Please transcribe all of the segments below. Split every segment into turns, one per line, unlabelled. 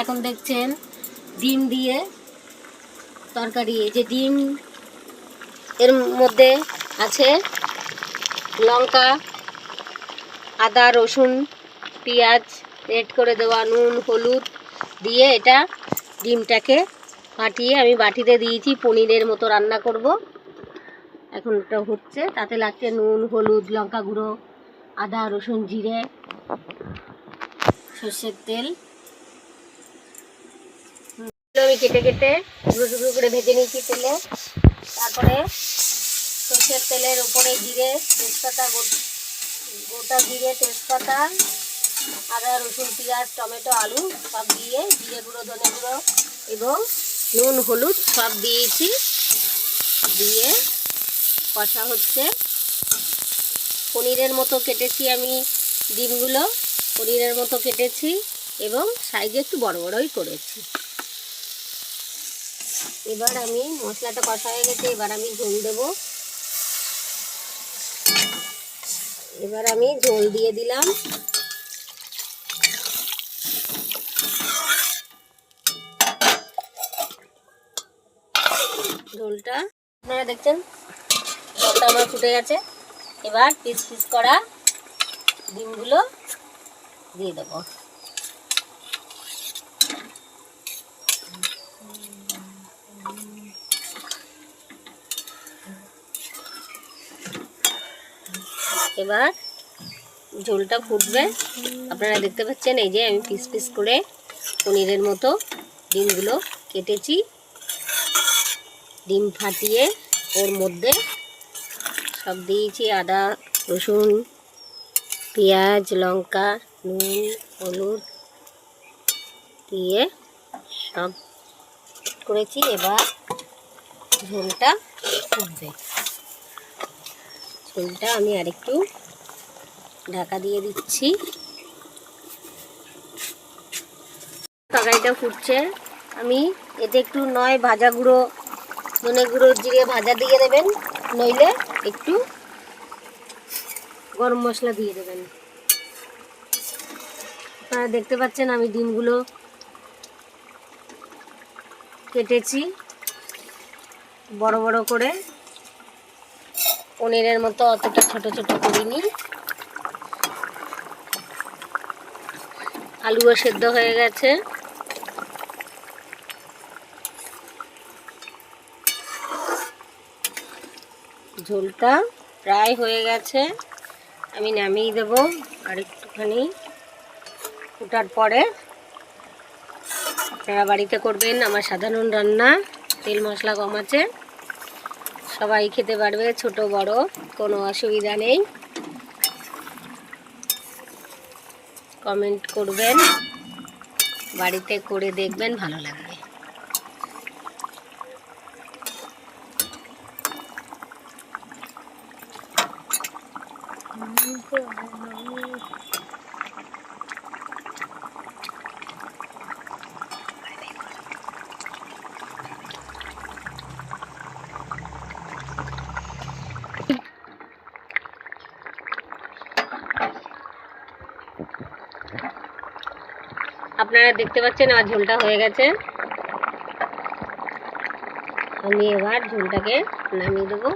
এখন দেখছেন ডিম দিয়ে তরকারি। এই যে ডিম, এর মধ্যে আছে লঙ্কা, আদা, রসুন, পেঁয়াজ রেড করে দেওয়া, নুন, হলুদ দিয়ে এটা ডিমটাকে ফাটিয়ে আমি বাটিতে দিয়েছি। পনিরের মতো রান্না করব। এখন এটা হচ্ছে, তাতে লাগছে নুন, হলুদ, লঙ্কা গুঁড়ো, আদা, রসুন, জিরে, সর্ষের তেল। আমি কেটে কেটে টুকরো টুকরো করে ভেজে নিয়েছি তেলে। তারপরে সর্ষের তেলের উপরে জিরে, তেজপাতা, গোটা জিরে, তেজপাতা, আদা, রসুন, পেঁয়াজ, টমেটো, আলু সব দিয়ে জিরে গুঁড়ো, ধনে গুঁড়ো এবং নুন, হলুদ সব দিয়েছি। দিয়ে কষা হচ্ছে। পনিরের মতো কেটেছি আমি ডিমগুলো, পনিরের মতো কেটেছি এবং সাইজে একটু বড় বড়ই করেছি। এবার আমি মশলাটা কষা হয়ে গেছে, এবার আমি ঝোল দেব। এবার আমি ঝোল দিয়ে দিলাম। ঝোলটা আপনারা দেখছেন, ঝোলটা আমার ফুটে গেছে। এবার পিস পিস করা ডিমগুলো দিয়ে দেব। এবার ঝোলটা ফুটবে, আপনারা দেখতে পাচ্ছেন। এই যে আমি পিস পিস করে পনিরের মতো ডিমগুলো কেটেছি। ডিম ফাটিয়ে ওর মধ্যে সব দিয়েছি, আদা, রসুন, পেঁয়াজ, লঙ্কা, নুন, হলুদ দিয়ে সব করেছি। এবার ঝোলটা ফুটবে। ঝোলটা আমি আরেকটু ঢাকা দিয়ে দিচ্ছি। তরকারিটা ফুটছে। আমি এতে একটু নয় ভাজা গুঁড়ো, ধনে গুঁড়ো, জিরে ভাজা দিয়ে দেবেন, নইলে একটু গরম মশলা দিয়ে দেবেন। আপনারা দেখতে পাচ্ছেন আমি ডিমগুলো কেটেছি বড় বড় করে, পনিরের মতো অতটা ছোট ছোট করিনি। আলুও সেদ্ধ হয়ে গেছে। ঝোলটা প্রায় হয়ে গেছে, আমি নামিয়ে দেব। আর একটুখানি ফুটার পরে আপনারা বাড়িতে করবেন। আমার সাধারণ রান্না, তেল মশলা কম আছে, সবাই খেতে পারবে, ছোট বড় কোনো অসুবিধা নেই। কমেন্ট করবেন, বাড়িতে করে দেখবেন, ভালো লাগবে। আপনারা দেখতে পাচ্ছেন আমার ঝোলটা হয়ে গেছে। আমি এবার ঝোলটাকে নামিয়ে দেবো।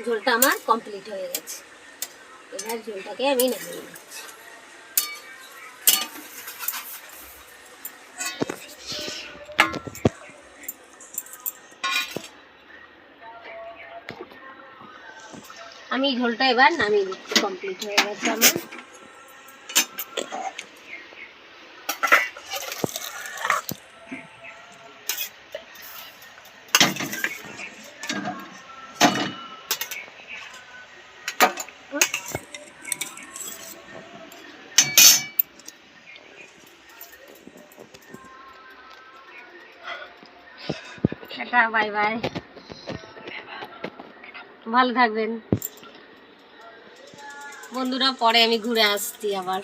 ঝোলটা আমার কমপ্লিট হয়ে গেছে। এবার ঝোলটাকে আমি নামিয়ে নিচ্ছি। আমি ঝোলটা এবার নামিয়ে দিচ্ছি, কমপ্লিট হয়ে গেছে আমার। টাটা, বাই বাই, ভালো থাকবেন বন্ধুরা। পরে আমি ঘুরে আসছি আবার।